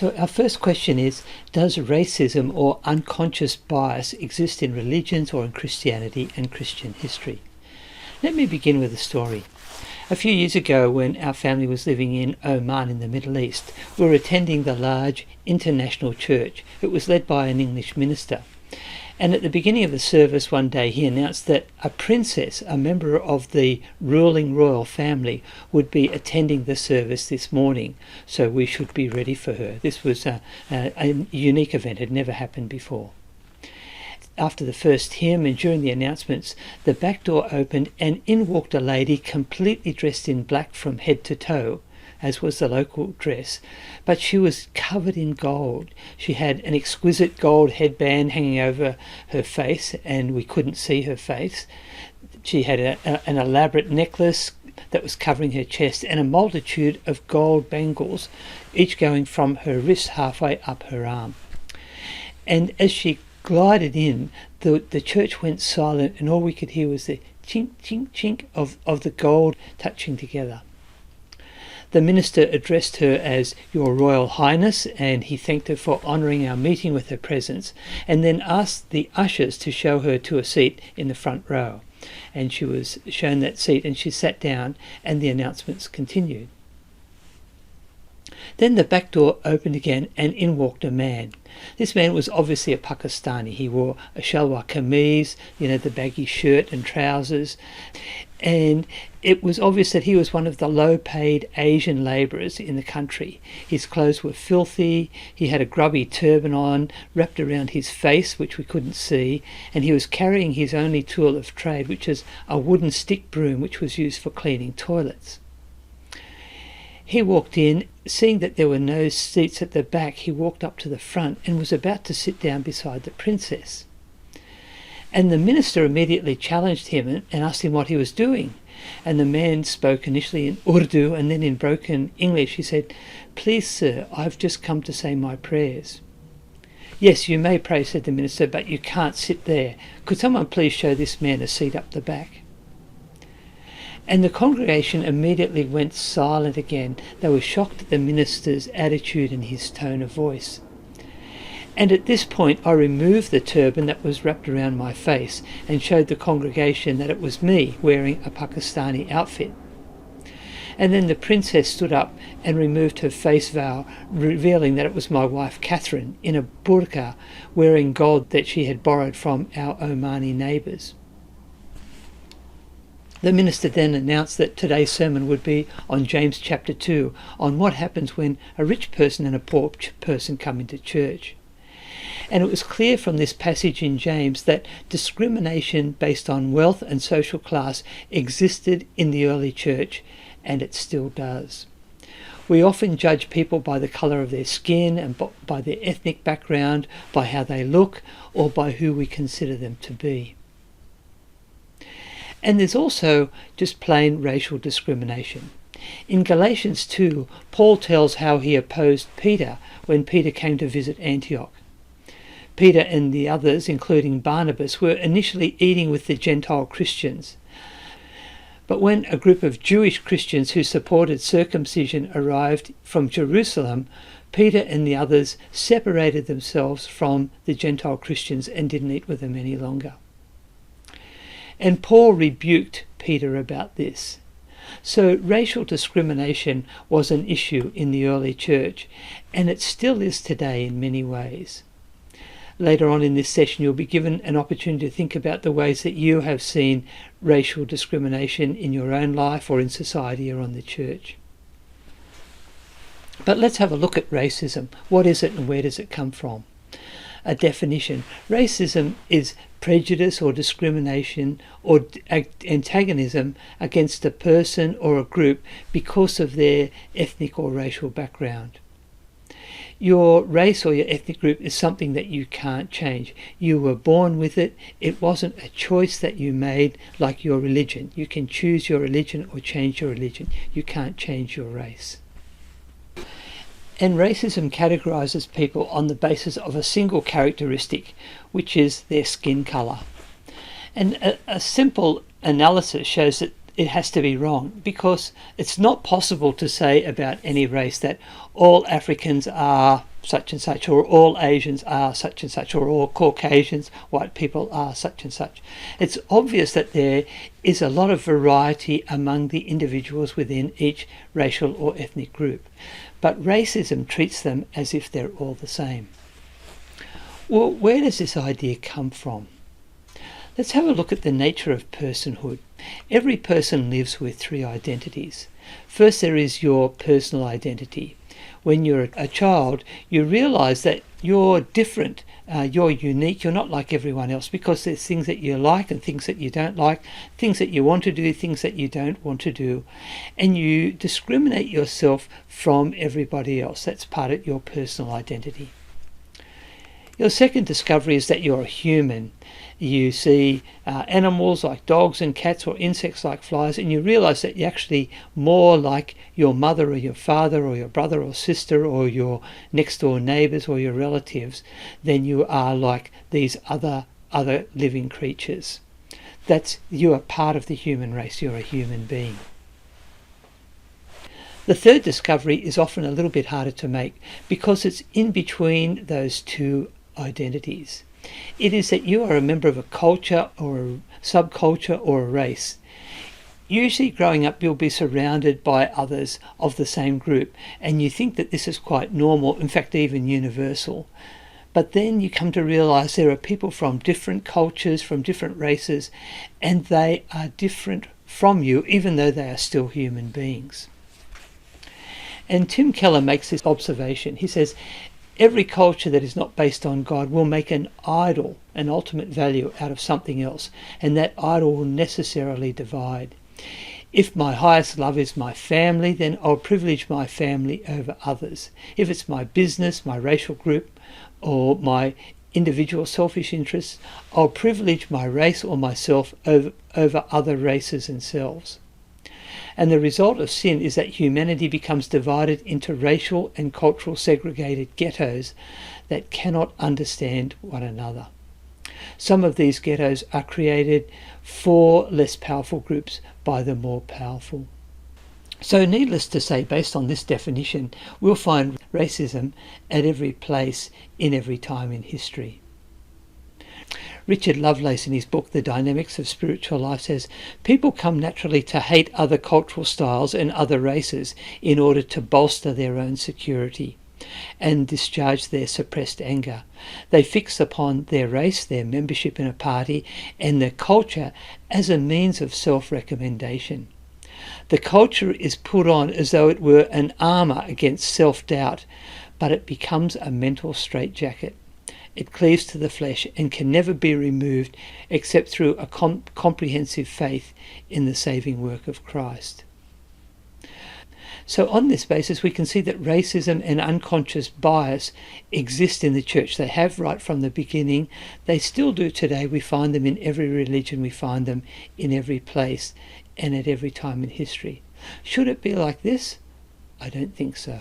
So our first question is, does racism or unconscious bias exist in religions or in Christianity and Christian history? Let me begin with a story. A few years ago, when our family was living in Oman in the Middle East, we were attending the large international church. It was led by an English minister. And at the beginning of the service one day, he announced that a princess, a member of the ruling royal family, would be attending the service this morning, so we should be ready for her. This was a unique event, had never happened before. After the first hymn and during the announcements, the back door opened and in walked a lady completely dressed in black from head to toe, as was the local dress, but she was covered in gold. She had an exquisite gold headband hanging over her face, and we couldn't see her face. She had an elaborate necklace that was covering her chest and a multitude of gold bangles, each going from her wrist halfway up her arm. And as she glided in, the church went silent, and all we could hear was the chink, chink, chink of the gold touching together. The minister addressed her as Your Royal Highness, and he thanked her for honouring our meeting with her presence, and then asked the ushers to show her to a seat in the front row. And she was shown that seat, and she sat down, and the announcements continued. Then the back door opened again, and in walked a man. This man was obviously a Pakistani. He wore a shalwar kameez, the baggy shirt and trousers, and it was obvious that he was one of the low-paid Asian labourers in the country. His clothes were filthy, he had a grubby turban on, wrapped around his face, which we couldn't see, and he was carrying his only tool of trade, which is a wooden stick broom, which was used for cleaning toilets. He walked in, seeing that there were no seats at the back. He walked up to the front and was about to sit down beside the princess. And the minister immediately challenged him and asked him what he was doing. And the man spoke initially in Urdu and then in broken English. He said, "Please, sir, I've just come to say my prayers." "Yes, you may pray," said the minister, "but you can't sit there. Could someone please show this man a seat up the back?" And the congregation immediately went silent again. They were shocked at the minister's attitude and his tone of voice. And at this point I removed the turban that was wrapped around my face and showed the congregation that it was me wearing a Pakistani outfit. And then the princess stood up and removed her face veil, revealing that it was my wife Catherine in a burqa, wearing gold that she had borrowed from our Omani neighbours. The minister then announced that today's sermon would be on James chapter 2, on what happens when a rich person and a poor person come into church. And it was clear from this passage in James that discrimination based on wealth and social class existed in the early church, and it still does. We often judge people by the colour of their skin and by their ethnic background, by how they look, or by who we consider them to be. And there's also just plain racial discrimination. In Galatians 2, Paul tells how he opposed Peter when Peter came to visit Antioch. Peter and the others, including Barnabas, were initially eating with the Gentile Christians. But when a group of Jewish Christians who supported circumcision arrived from Jerusalem, Peter and the others separated themselves from the Gentile Christians and didn't eat with them any longer. And Paul rebuked Peter about this. So racial discrimination was an issue in the early church, and it still is today in many ways. Later on in this session, you'll be given an opportunity to think about the ways that you have seen racial discrimination in your own life or in society or on the church. But let's have a look at racism. What is it and where does it come from? A definition. Racism is prejudice or discrimination or antagonism against a person or a group because of their ethnic or racial background. Your race or your ethnic group is something that you can't change. You were born with it. It wasn't a choice that you made like your religion. You can choose your religion or change your religion. You can't change your race. And racism categorises people on the basis of a single characteristic, which is their skin colour. And a simple analysis shows that it has to be wrong, because it's not possible to say about any race that all Africans are such and such, or all Asians are such and such, or all Caucasians, white people, are such and such. It's obvious that there is a lot of variety among the individuals within each racial or ethnic group, but racism treats them as if they're all the same. Well, where does this idea come from? Let's have a look at the nature of personhood. Every person lives with three identities. First, there is your personal identity. When you're a child, you realise that you're different, you're unique, you're not like everyone else, because there's things that you like and things that you don't like, things that you want to do, things that you don't want to do, and you discriminate yourself from everybody else. That's part of your personal identity. Your second discovery is that you're a human. You see animals like dogs and cats, or insects like flies, and you realise that you're actually more like your mother or your father or your brother or sister or your next door neighbours or your relatives than you are like these other living creatures. You are part of the human race. You're a human being. The third discovery is often a little bit harder to make because it's in between those two identities. It is that you are a member of a culture or a subculture or a race. Usually growing up you'll be surrounded by others of the same group, and you think that this is quite normal, in fact even universal. But then you come to realise there are people from different cultures, from different races, and they are different from you even though they are still human beings. And Tim Keller makes this observation. He says, every culture that is not based on God will make an idol, an ultimate value, out of something else, and that idol will necessarily divide. If my highest love is my family, then I'll privilege my family over others. If it's my business, my racial group, or my individual selfish interests, I'll privilege my race or myself over other races and selves. And the result of sin is that humanity becomes divided into racial and cultural segregated ghettos that cannot understand one another. Some of these ghettos are created for less powerful groups by the more powerful. So needless to say, based on this definition, we'll find racism at every place in every time in history. Richard Lovelace, in his book The Dynamics of Spiritual Life, says, people come naturally to hate other cultural styles and other races in order to bolster their own security and discharge their suppressed anger. They fix upon their race, their membership in a party, and their culture as a means of self-recommendation. The culture is put on as though it were an armour against self-doubt, but it becomes a mental straitjacket. It cleaves to the flesh and can never be removed except through a comprehensive faith in the saving work of Christ. So on this basis we can see that racism and unconscious bias exist in the church. They have right from the beginning. They still do today. We find them in every religion. We find them in every place and at every time in history. Should it be like this? I don't think so.